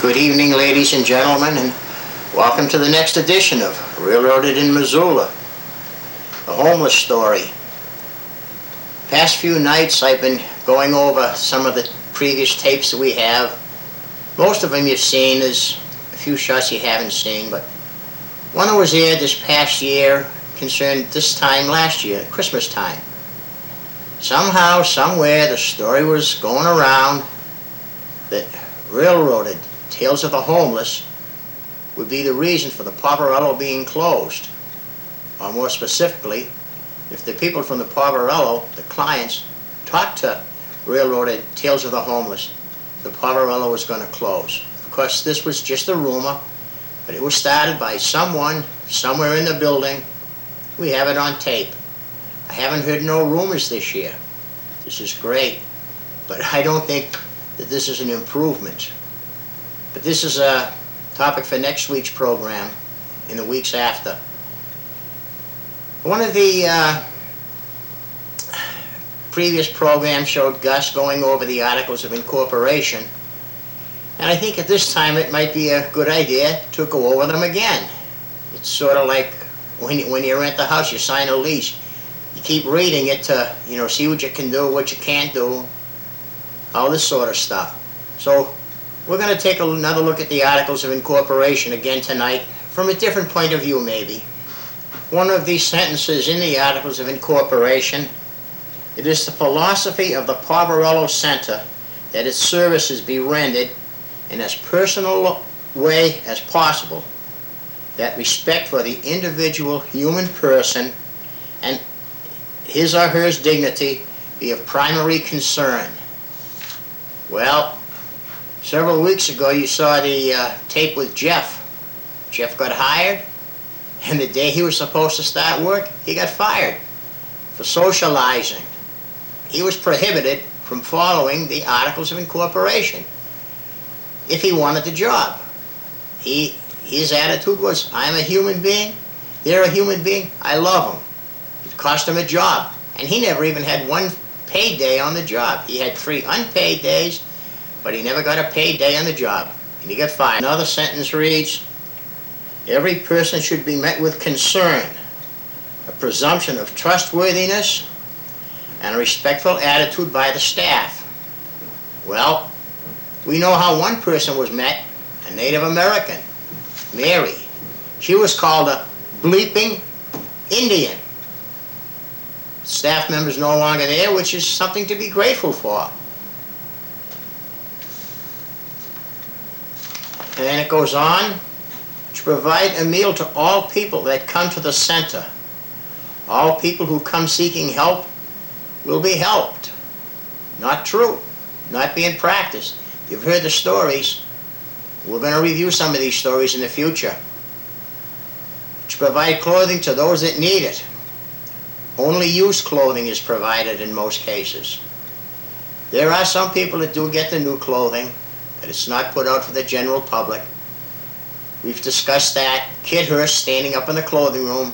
Good evening, ladies and gentlemen, and welcome to the next edition of Railroaded in Missoula, the homeless story. Past few nights I've been going over some of the previous tapes that we have. Most of them you've seen. There's a few shots you haven't seen, but one that was aired this past year concerned this time last year, Christmas time. Somehow, somewhere, the story was going around that Railroaded Tales of the Homeless would be the reason for the Poverello being closed. Or more specifically, if the people from the Poverello, the clients, talked to Railroaded Tales of the Homeless, the Poverello was going to close. Of course, this was just a rumor, but it was started by someone somewhere in the building. We have it on tape. I haven't heard no rumors this year. This is great, but I don't think that this is an improvement. But this is a topic for next week's program in the weeks after. One of the previous programs showed Gus going over the Articles of Incorporation, and I think at this time it might be a good idea to go over them again. It's sort of like when you rent the house, you sign a lease. You keep reading it to, see what you can do, what you can't do, all this sort of stuff. So we're going to take another look at the Articles of Incorporation again tonight from a different point of view, maybe. One of these sentences in the Articles of Incorporation: it is the philosophy of the Poverello Center that its services be rendered in as personal way as possible, that respect for the individual human person and his or her dignity be of primary concern. Well, several weeks ago you saw the tape with Jeff. Jeff got hired, and the day he was supposed to start work, he got fired for socializing. He was prohibited from following the Articles of Incorporation if he wanted the job. His attitude was, I'm a human being, they're a human being, I love them. It cost him a job, and he never even had one paid day on the job. He had 3 unpaid days, but he never got a paid day on the job, and he got fired. Another sentence reads, every person should be met with concern, a presumption of trustworthiness, and a respectful attitude by the staff. Well, we know how one person was met, a Native American, Mary. She was called a bleeping Indian. Staff members no longer there, which is something to be grateful for. And then it goes on, to provide a meal to all people that come to the center. All people who come seeking help will be helped. Not true, not being practiced. You've heard the stories. We're going to review some of these stories in the future. To provide clothing to those that need it. Only used clothing is provided in most cases. There are some people that do get the new clothing, but it's not put out for the general public. We've discussed that. Kid Hurst standing up in the clothing room,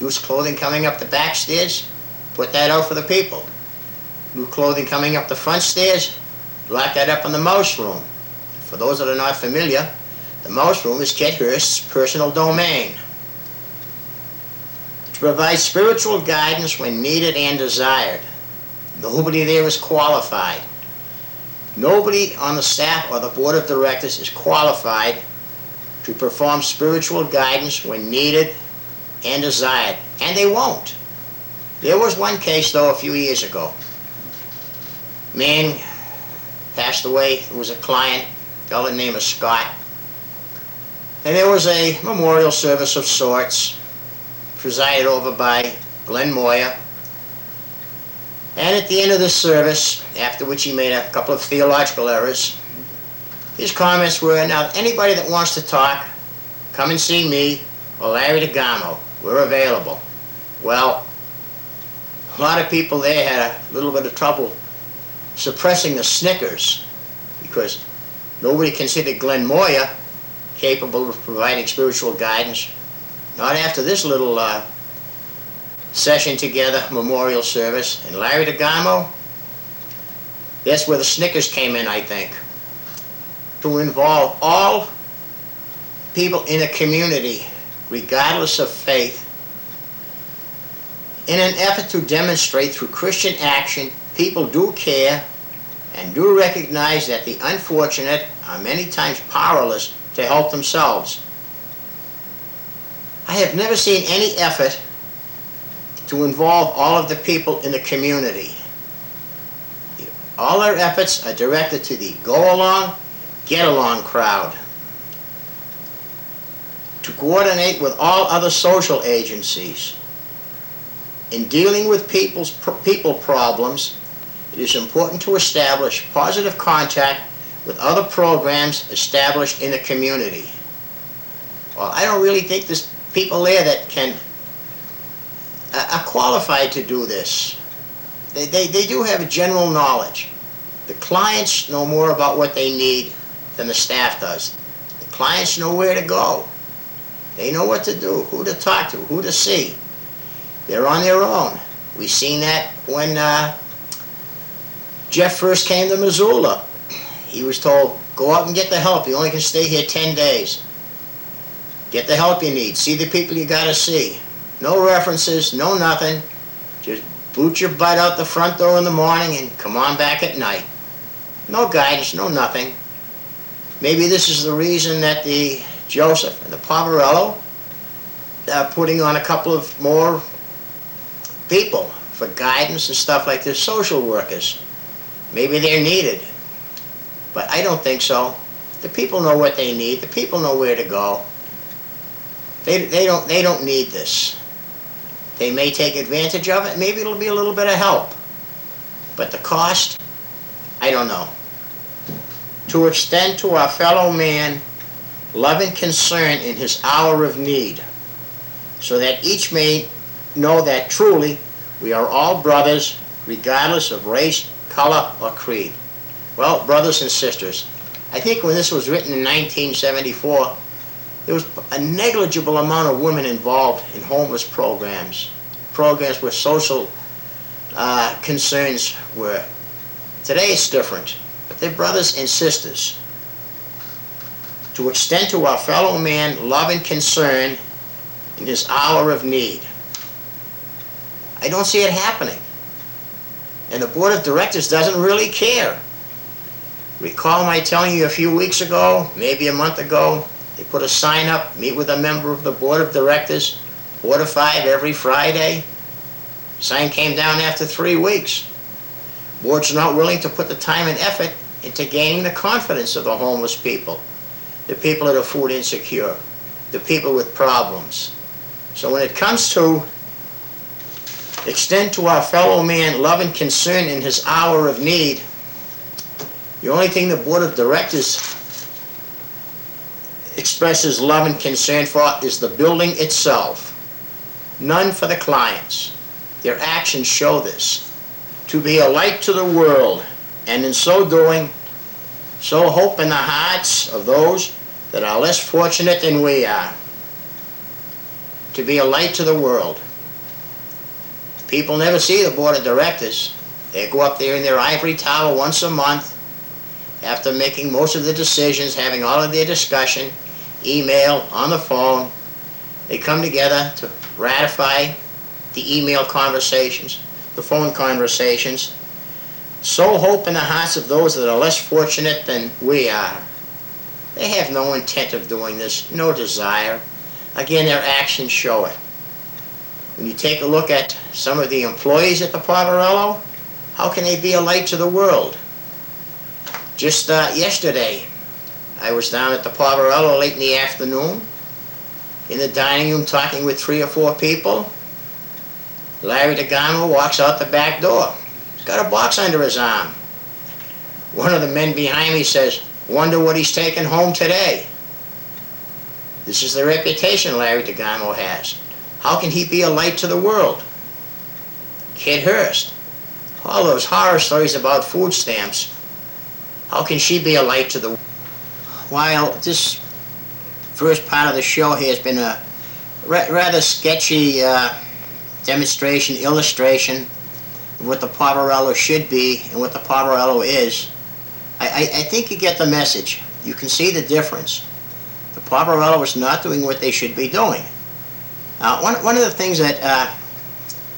used clothing coming up the back stairs, put that out for the people. New clothing coming up the front stairs, lock that up in the mouse room. For those that are not familiar, the mouse room is Kid Hurst's personal domain. To provide spiritual guidance when needed and desired. Nobody there is qualified. Nobody on the staff or the board of directors is qualified to perform spiritual guidance when needed and desired, and they won't. There was one case, though, a few years ago. Man passed away. It was a client, a fellow named Scott, and there was a memorial service of sorts presided over by Glenn Moyer. And at the end of the service, after which he made a couple of theological errors, his comments were, now anybody that wants to talk, come and see me or Larry DeGamo. We're available. Well, a lot of people there had a little bit of trouble suppressing the snickers because nobody considered Glenn Moyer capable of providing spiritual guidance. Not after this little session together, memorial service. And Larry DeGamo, that's where the snickers came in, I think. to involve all people in a community, regardless of faith, in an effort to demonstrate through Christian action people do care and do recognize that the unfortunate are many times powerless to help themselves. I have never seen any effort to involve all of the people in the community. All our efforts are directed to the go-along, get-along crowd. To coordinate with all other social agencies. In dealing with people problems, it is important to establish positive contact with other programs established in the community. Well, I don't really think there's people there that are qualified to do this. They do have a general knowledge. The clients know more about what they need than the staff does. The clients know where to go. They know what to do, who to talk to, who to see. They're on their own. We've seen that when Jeff first came to Missoula. He was told, go out and get the help. You only can stay here 10 days. Get the help you need. See the people you got to see. No references, no nothing. Just boot your butt out the front door in the morning and come on back at night. No guidance, no nothing. Maybe this is the reason that the Joseph and the Poverello are putting on a couple of more people for guidance and stuff like this, social workers. Maybe they're needed. But I don't think so. The people know what they need. The people know where to go. They don't need this. They may take advantage of it. Maybe it'll be a little bit of help. But the cost, I don't know. To extend to our fellow man love and concern in his hour of need, so that each may know that truly we are all brothers, regardless of race, color, or creed. Well, brothers and sisters, I think when this was written in 1974, there was a negligible amount of women involved in homeless programs where social concerns were. Today it's different, but they're brothers and sisters. To extend to our fellow man love and concern in his hour of need. I don't see it happening. And the board of directors doesn't really care. Recall my telling you a few weeks ago, maybe a month ago, they put a sign up, meet with a member of the board of directors, 4 to 5 every Friday. Sign came down after 3 weeks. Board's not willing to put the time and effort into gaining the confidence of the homeless people, the people that are food insecure, the people with problems. So when it comes to extend to our fellow man love and concern in his hour of need, the only thing the board of directors expresses love and concern for is the building itself. None for the clients. Their actions show this. To be a light to the world, and in so doing, sow hope in the hearts of those that are less fortunate than we are. To be a light to the world. People never see the board of directors. They go up there in their ivory tower once a month, after making most of the decisions, having all of their discussion, email, on the phone. They come together to ratify the email conversations, the phone conversations. Sow hope in the hearts of those that are less fortunate than we are. They have no intent of doing this, no desire. Again, their actions show it. When you take a look at some of the employees at the Poverello, how can they be a light to the world? Just yesterday, I was down at the Poverello late in the afternoon, in the dining room talking with 3 or 4 people. Larry DeGamo walks out the back door. He's got a box under his arm. One of the men behind me says, "Wonder what he's taking home today." This is the reputation Larry DeGamo has. How can he be a light to the world? Kid Hurst. All those horror stories about food stamps. How can she be a light to the world? While this first part of the show here has been a rather sketchy demonstration, illustration of what the Poverello should be and what the Poverello is, I think you get the message. you can see the difference. The Barbarella was not doing what they should be doing. One of the things that,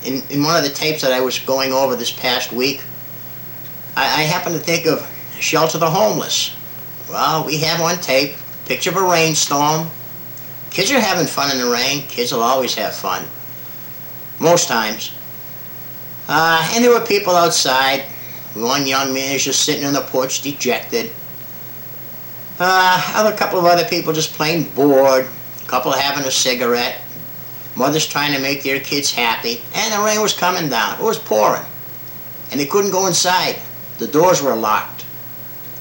in one of the tapes that I was going over this past week, I happened to think of Shelter the Homeless. Well, we have on tape, picture of a rainstorm. Kids are having fun in the rain. Kids will always have fun. Most times. And there were people outside. One young man is just sitting on the porch, dejected. A couple of other people just plain bored. A couple having a cigarette. Mothers trying to make their kids happy. And the rain was coming down. It was pouring. And they couldn't go inside. The doors were locked.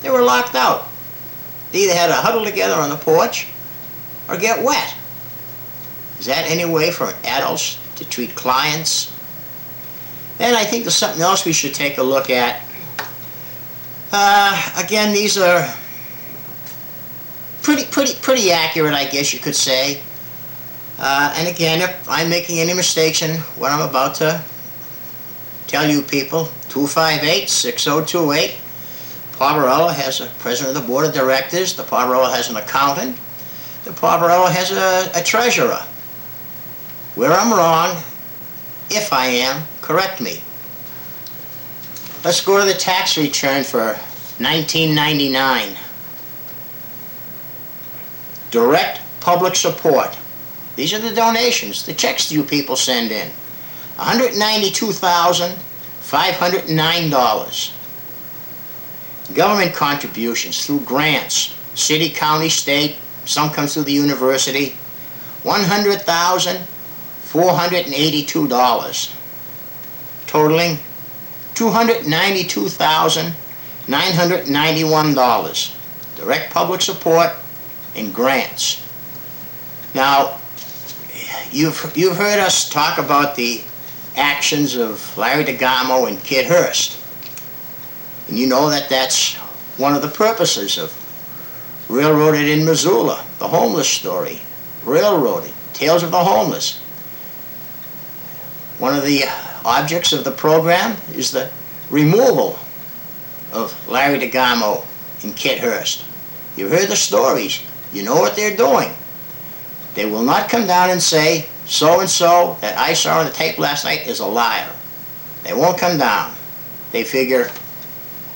They were locked out. They either had to huddle together on the porch or get wet. Is that any way for adults to treat clients? Then I think there's something else we should take a look at. Again, these are pretty accurate, I guess you could say. And again, if I'm making any mistakes in what I'm about to tell you people, 258-6028. Barbarella has a president of the board of directors. The Barbarella has an accountant. The Barbarella has a treasurer. Where I'm wrong, if I am, correct me. Let's go to the tax return for 1999. Direct public support. These are the donations, the checks you people send in. $192,509. Government contributions through grants, city, county, state, some comes through the university, $100,482, totaling $292,991, direct public support and grants. Now, you've heard us talk about the actions of Larry DeGamo and Kid Hurst. And you know that that's one of the purposes of Railroaded in Missoula, the homeless story. Railroaded, Tales of the Homeless. One of the objects of the program is the removal of Larry DeGamo and Kid Hurst. You heard the stories. You know what they're doing. They will not come down and say, so-and-so that I saw on the tape last night is a liar. They won't come down. They figure,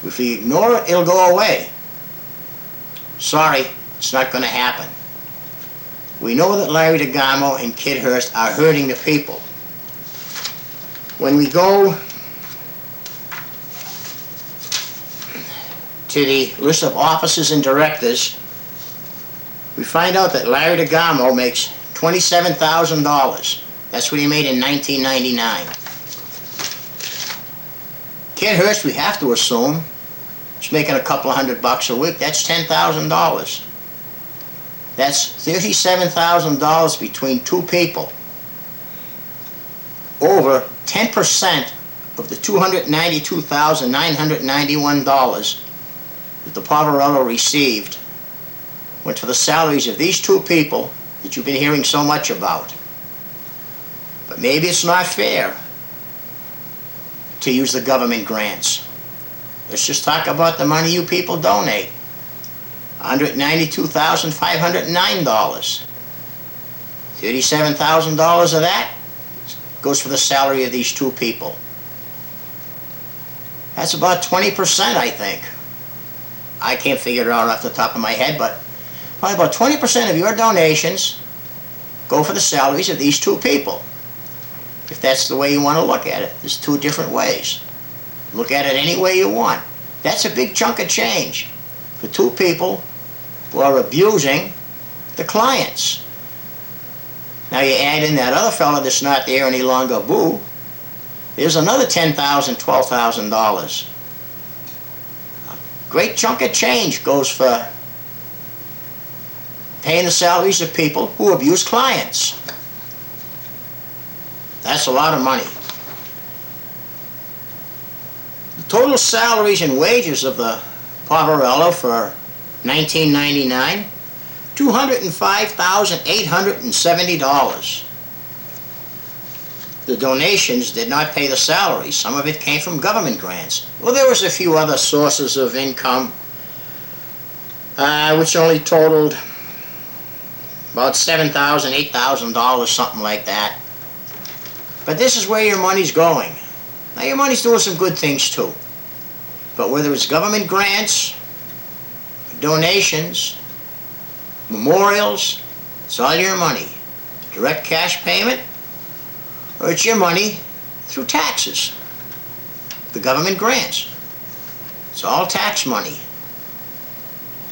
if we ignore it, it'll go away. Sorry, it's not going to happen. We know that Larry DeGamo and Kid Hurst are hurting the people. When we go to the list of officers and directors, we find out that Larry DeGamo makes $27,000. That's what he made in 1999. Kid Hurst, we have to assume, is making a couple of $100 a week. That's $10,000. That's $37,000 between two people. Over 10% of the $292,991 that the Barbarella received went to the salaries of these two people that you've been hearing so much about. But maybe it's not fair to use the government grants. Let's just talk about the money you people donate. $192,509. $37,000 of that goes for the salary of these two people. That's about 20%, I think. I can't figure it out off the top of my head, but probably about 20% of your donations go for the salaries of these two people. If that's the way you want to look at it. There's two different ways. Look at it any way you want. That's a big chunk of change for two people who are abusing the clients. Now you add in that other fellow that's not there any longer, Boo, there's another $10,000, $12,000. A great chunk of change goes for paying the salaries of people who abuse clients. That's a lot of money. The total salaries and wages of the Barbarella for 1999, $205,870. The donations did not pay the salaries. Some of it came from government grants. Well, there was a few other sources of income. which only totaled about $7,000, $8,000, something like that. But this is where your money's going. Now your money's doing some good things too. But whether it's government grants, donations, memorials, it's all your money. Direct cash payment, or it's your money through taxes. The government grants. It's all tax money.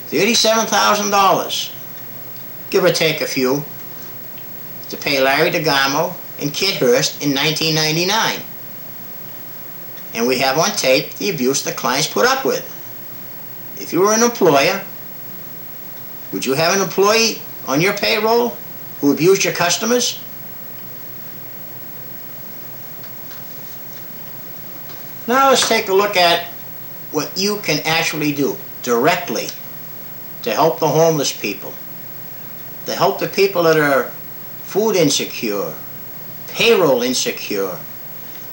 $37,000, give or take a few, to pay Larry DeGamo and Kid Hurst in 1999. And we have on tape the abuse the clients put up with. If you were an employer, would you have an employee on your payroll who abused your customers? Now let's take a look at what you can actually do directly to help the homeless people, to help the people that are food insecure, payroll insecure.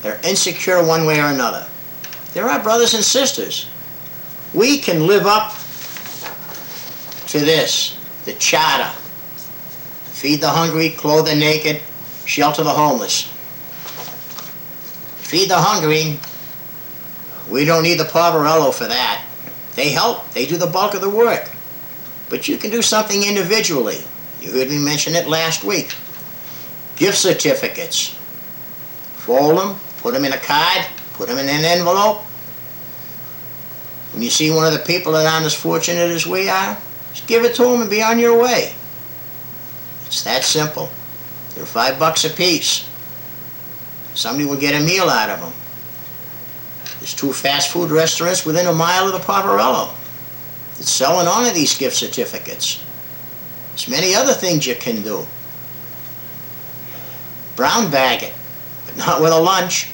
They're insecure one way or another. They're our brothers and sisters. We can live up to this, the charter. Feed the hungry, clothe the naked, shelter the homeless. Feed the hungry. We don't need the Poverello for that. They help. They do the bulk of the work. But you can do something individually. You heard me mention it last week. Gift certificates. Fold them, put them in a card, put them in an envelope. When you see one of the people that aren't as fortunate as we are, just give it to them and be on your way. It's that simple. They're $5 a piece. Somebody will get a meal out of them. There's 2 fast food restaurants within a mile of the Poverello. It's selling on of these gift certificates. There's many other things you can do. Brown bag it, but not with a lunch.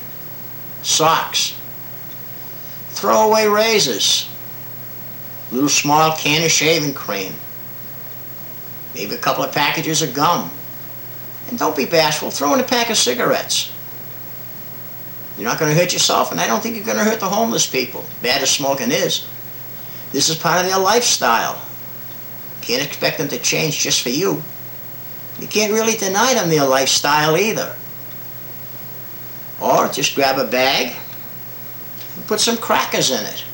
Socks. Throw away razors. Little small can of shaving cream. Maybe a couple of packages of gum. And don't be bashful, throw in a pack of cigarettes. You're not going to hurt yourself, and I don't think you're going to hurt the homeless people, bad as smoking is. This is part of their lifestyle. You can't expect them to change just for you. You can't really deny them their lifestyle either. Or just grab a bag and put some crackers in it.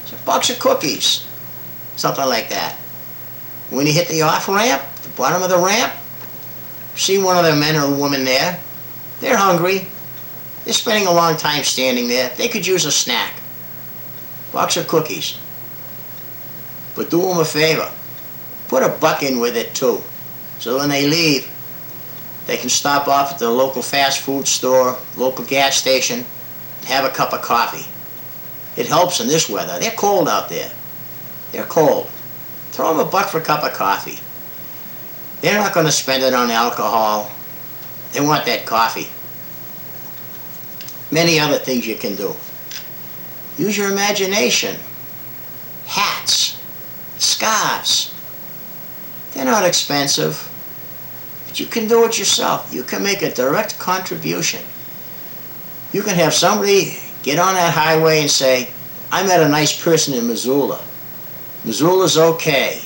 Some box of cookies. Something like that. When you hit the off-ramp, the bottom of the ramp, see one of the men or woman there. They're hungry. They're spending a long time standing there. They could use a snack. Box of cookies. But do them a favor. Put a buck in with it too. So when they leave, they can stop off at the local fast food store, local gas station, and have a cup of coffee. It helps in this weather. They're cold out there. They're cold. Throw them a buck for a cup of coffee. They're not going to spend it on alcohol. They want that coffee. Many other things you can do. Use your imagination. Hats, scarves. They're not expensive, but you can do it yourself. You can make a direct contribution. You can have somebody get on that highway and say, I met a nice person in Missoula. Missoula's okay.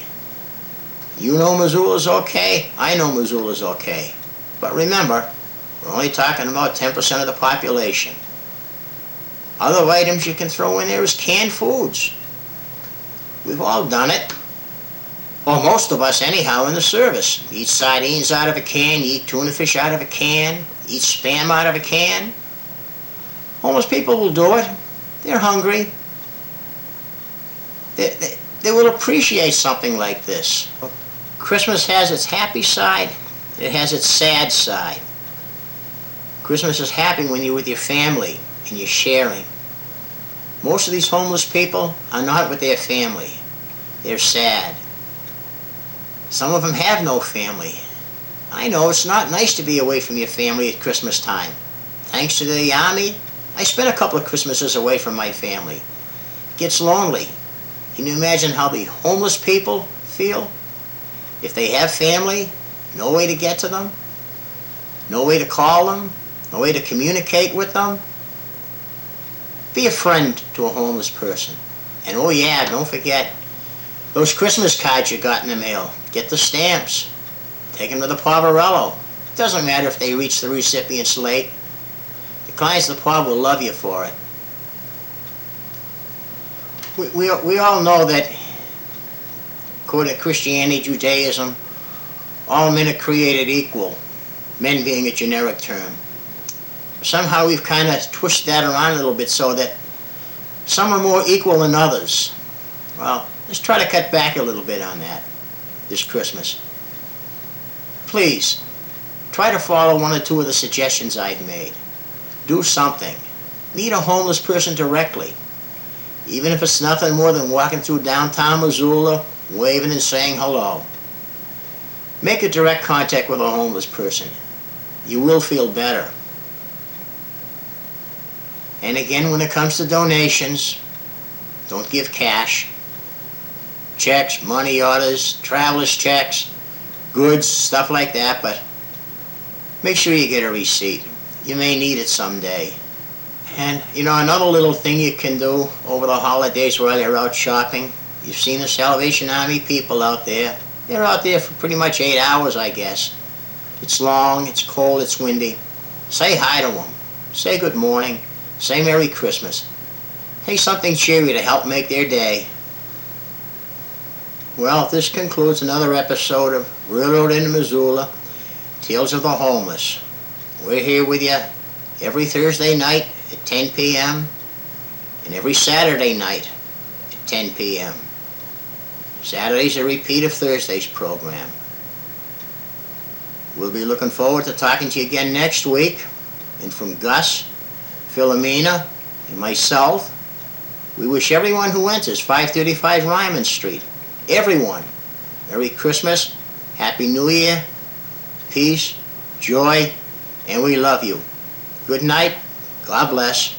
You know Missoula's okay. I know Missoula's okay. But remember, we're only talking about 10% of the population. Other items you can throw in there is canned foods. We've all done it. Or most of us anyhow in the service. Eat sardines out of a can, eat tuna fish out of a can, eat Spam out of a can. Homeless people will do it. They're hungry. They will appreciate something like this. Christmas has its happy side. It has its sad side. Christmas is happy when you're with your family and you're sharing. Most of these homeless people are not with their family. They're sad. Some of them have no family. I know it's not nice to be away from your family at Christmas time. Thanks to the Army, I spent a couple of Christmases away from my family. It gets lonely. Can you imagine how the homeless people feel? If they have family, no way to get to them, no way to call them, no way to communicate with them. Be a friend to a homeless person. And oh yeah, don't forget, Those Christmas cards you got in the mail, get the stamps. Take them to the Poverello. It doesn't matter if they reach the recipients late. The clients of the pub will love you for it. We all know that, according to Christianity, Judaism, all men are created equal, men being a generic term. Somehow we've kind of twisted that around a little bit so that some are more equal than others. Well, let's try to cut back a little bit on that this Christmas. Please, try to follow one or two of the suggestions I've made. Do something. Meet a homeless person directly. Even if it's nothing more than walking through downtown Missoula, waving and saying hello. Make a direct contact with a homeless person. You will feel better. And again, when it comes to donations, don't give cash. Checks, money orders, traveler's checks, goods, stuff like that, but make sure you get a receipt. You may need it someday. And, you know, another little thing you can do over the holidays while you're out shopping, you've seen the Salvation Army people out there. They're out there for pretty much 8 hours, I guess. It's long, it's cold, it's windy. Say hi to them. Say good morning. Say Merry Christmas. Say something cheery to help make their day. Well, this concludes another episode of Railroad into Missoula, Tales of the Homeless. We're here with you every Thursday night at 10 p.m. and every Saturday night at 10 p.m. Saturday's a repeat of Thursday's program. We'll be looking forward to talking to you again next week. And from Gus, Philomena, and myself, we wish everyone who enters 535 Ryman Street, everyone, Merry Christmas, Happy New Year, peace, joy, and we love you. Good night. God bless.